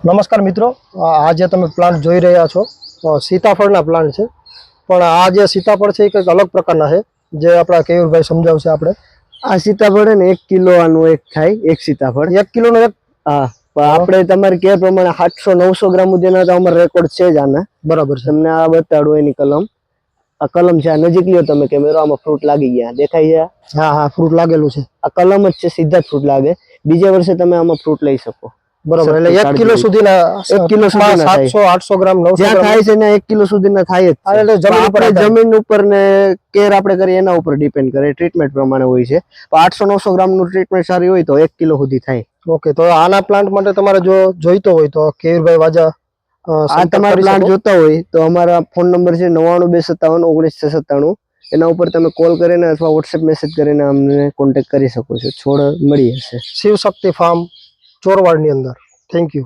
નમસ્કાર મિત્રો, આ જે તમે પ્લાન્ટ જોઈ રહ્યા છો સીતાફળના પ્લાન્ટ છે, પણ આ જે સીતાફળ છે એ કંઈક અલગ પ્રકારના છે, જે આપણા કેયુરભાઈ સમજાવશે. આપણે આ સીતાફળ ને 1 કિલો આનું એક થાય, એક સીતાફળ 1 કિલોનો એક. હા, પણ આપણે તમારે કે પ્રમાણે 700-900 ગ્રામ સુધીના તો અમારો રેકોર્ડ છે જ આના. બરાબર છે. તમને આ બતાડું એની કલમ. આ કલમ છે, આ નજીક લ્યો તમે કેમેરો, આમાં ફ્રૂટ લાગી ગયા દેખાય છે? હા હા, ફ્રૂટ લાગેલું છે. આ કલમ જ છે, સીધા જ ફ્રૂટ લાગે. બીજા વર્ષે તમે આમાં ફ્રૂટ લઈ શકો. બરાબર, એટલે 1 કિલો સુધીના 1 કિલો સુધીના 700-800 ગ્રામ 900 જ્યાં થાય છે ને 1 કિલો સુધીના થાય જ છે. એટલે જમીન ઉપર ને કેર આપણે કરીએ એના ઉપર ડિપેન્ડ કરે, ટ્રીટમેન્ટ પ્રમાણે હોય છે. પણ 800-900 ગ્રામ નું ટ્રીટમેન્ટ સારી હોય તો 1 કિલો સુધી થાય. ઓકે, તો આના પ્લાન્ટ માટે તમારે જો જોઈતો હોય તો કેયુરભાઈ વાજા આ તમારા પ્લાન્ટ જોતા હોય તો અમારા ફોન નંબર છે 9927519697. એના ઉપર તમે કોલ કરીને અથવા વોટ્સએપ મેસેજ કરીને અમને કોન્ટેક્ટ કરી શકો છો. છોડ મળી હશે. શિવશક્તિ ફાર્મ ચોરવાડની અંદર. Thank you.